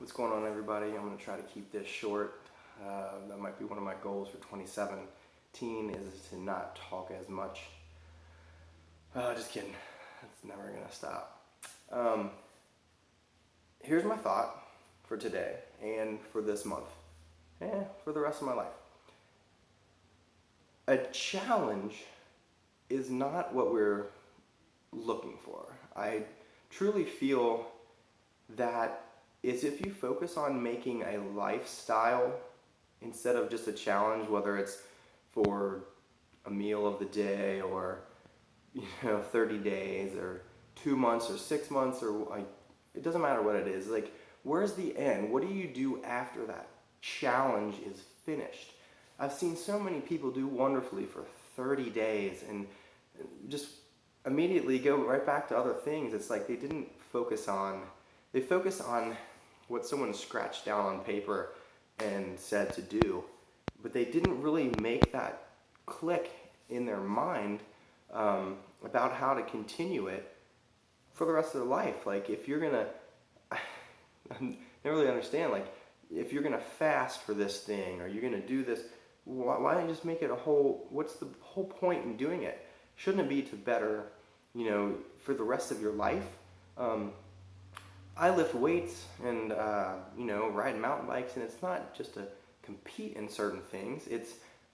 What's going on, everybody? I'm going to try to keep this short. That might be one of my goals for 2017 is to not talk as much. Just kidding. It's never going to stop. Here's my thought for today and for this month and for the rest of my life. A challenge is not what we're looking for. I truly feel that is if you focus on making a lifestyle instead of just a challenge, whether it's for a meal of the day or 30 days or 2 months or 6 months or it doesn't matter what it is. Like, where's the end? What do you do after that challenge is finished? I've seen so many people do wonderfully for 30 days and just immediately go right back to other things. It's like they focus on what someone scratched down on paper and said to do, but they didn't really make that click in their mind about how to continue it for the rest of their life. Like, if you're gonna, I never really understand, like, if you're gonna fast for this thing or you're gonna do this, why don't you just make it what's the whole point in doing it? Shouldn't it be to better, for the rest of your life? I lift weights and, ride mountain bikes, and it's not just to compete in certain things.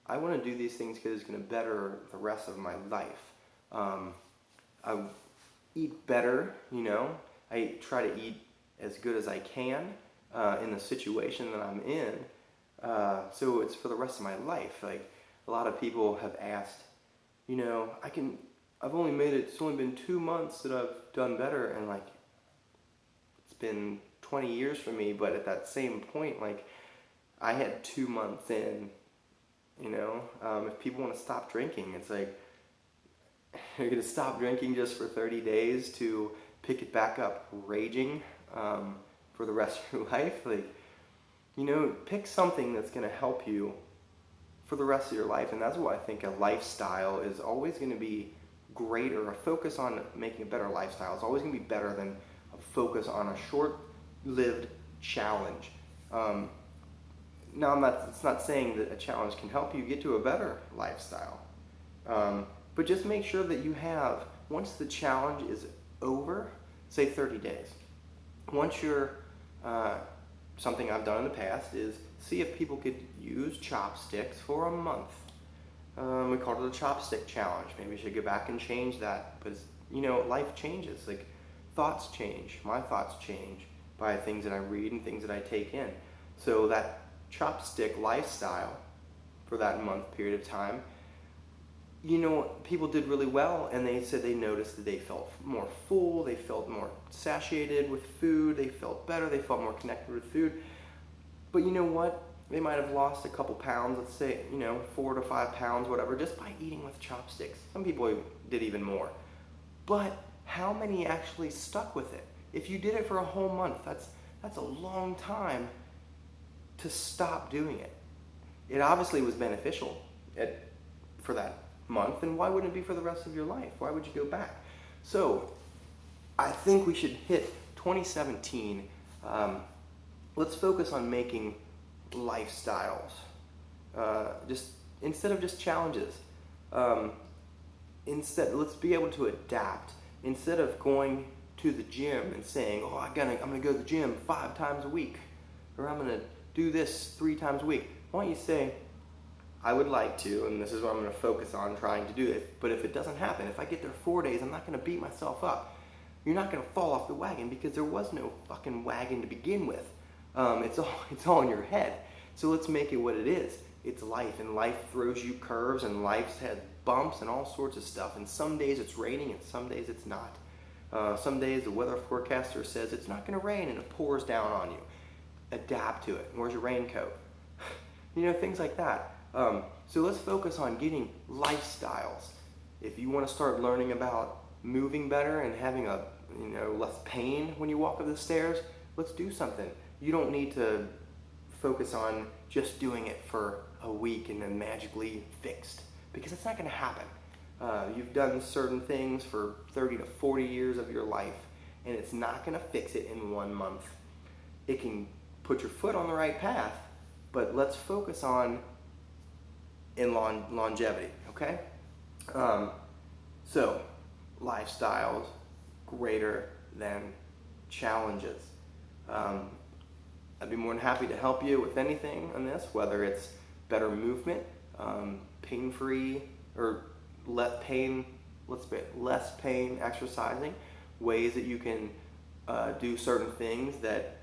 I want to do these things because it's going to better the rest of my life. I eat better, I try to eat as good as I can in the situation that I'm in. So it's for the rest of my life. Like, a lot of people have asked, it's only been 2 months that I've done better, and like, it's been 20 years for me, but at that same point, like, I had 2 months in, if people want to stop drinking, it's like, you're going to stop drinking just for 30 days to pick it back up raging for the rest of your life. Like, pick something that's going to help you for the rest of your life. And that's why I think a lifestyle is always going to be greater. A focus on making a better lifestyle is always going to be better than a focus on a short-lived challenge. Now, it's not saying that a challenge can help you get to a better lifestyle. But just make sure that you have, once the challenge is over, say 30 days, once you're, something I've done in the past is see if people could use chopsticks for a month. We called it a chopstick challenge. Maybe we should go back and change that. But, life changes. Like, thoughts change. My thoughts change by things that I read and things that I take in. So that chopstick lifestyle for that month period of time, people did really well, and they said they noticed that they felt more full, they felt more satiated with food, they felt better, they felt more connected with food. But you know what? They might have lost a couple pounds, let's say, 4 to 5 pounds, whatever, just by eating with chopsticks. Some people did even more. But how many actually stuck with it? If you did it for a whole month, that's a long time to stop doing it. It obviously was beneficial for that month, and why wouldn't it be for the rest of your life? Why would you go back? So I think we should hit 2017. Let's focus on making lifestyles, just instead of just challenges. Instead, let's be able to adapt. Instead of going to the gym and saying, I'm gonna go to the gym 5 times a week, or I'm gonna do this 3 times a week. Why don't you say, I would like to, and this is what I'm going to focus on trying to do it, but if it doesn't happen, if I get there 4 days, I'm not going to beat myself up. You're not going to fall off the wagon because there was no fucking wagon to begin with. It's all in your head. So let's make it what it is. It's life, and life throws you curves, and life has bumps and all sorts of stuff. And some days it's raining, and some days it's not. Some days the weather forecaster says it's not going to rain, and it pours down on you. Adapt to it. Where's your raincoat? Things like that. So let's focus on getting lifestyles. If you want to start learning about moving better and having less pain when you walk up the stairs, let's do something. You don't need to focus on just doing it for a week and then magically fixed, because it's not going to happen. You've done certain things for 30 to 40 years of your life, and it's not going to fix it in 1 month. it can put your foot on the right path, but let's focus on longevity, okay? So, lifestyles greater than challenges. I'd be more than happy to help you with anything on this, whether it's better movement, pain-free, or less pain exercising, ways that you can do certain things that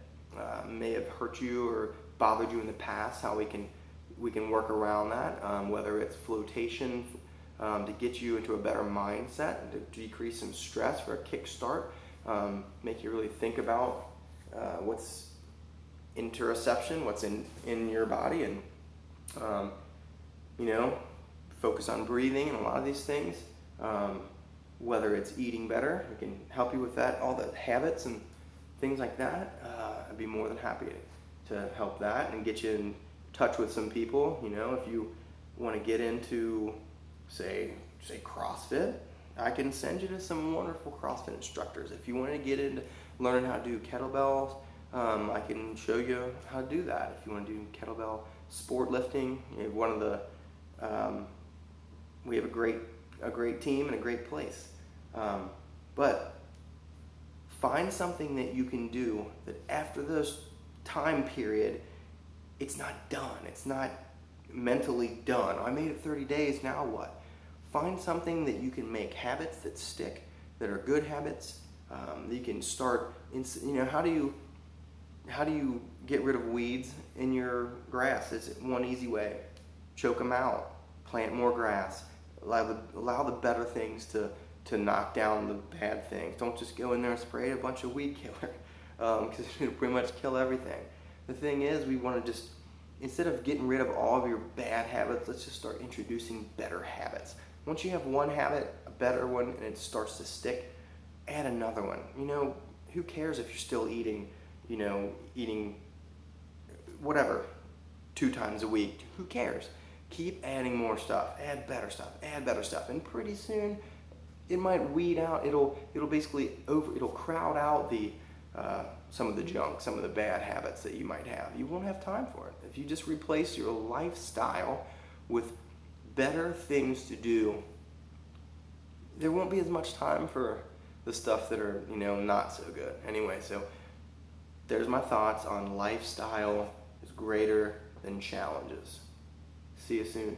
may have hurt you or bothered you in the past, how we can work around that, whether it's flotation to get you into a better mindset, to decrease some stress for a kickstart, make you really think about what's interoception, what's in your body, and focus on breathing and a lot of these things. Whether it's eating better, we can help you with that, all the habits and things like that. I'd be more than happy to help that and get you in touch with some people. If you want to get into, say CrossFit, I can send you to some wonderful CrossFit instructors. If you want to get into learning how to do kettlebells, I can show you how to do that. If you want to do kettlebell sport lifting, we have a great team and a great place. But find something that you can do that after this time period, it's not done. It's not mentally done. I made it 30 days, now what? Find something that you can make habits that stick, that are good habits. You can start, how do you get rid of weeds in your grass? It's one easy way. Choke them out, plant more grass, allow the better things to knock down the bad things. Don't just go in there and spray a bunch of weed killer, because it'll pretty much kill everything. The thing is, we want to just, instead of getting rid of all of your bad habits, let's just start introducing better habits. Once you have one habit, a better one, and it starts to stick, add another one. Who cares if you're still eating whatever 2 times a week? Who cares? Keep adding more stuff, add better stuff, and pretty soon it might weed out. It'll basically it'll crowd out the some of the junk, some of the bad habits that you might have. You won't have time for it if you just replace your lifestyle with better things to do. There won't be as much time for the stuff that are not so good. Anyway, so there's my thoughts on lifestyle is greater than challenges. See you soon.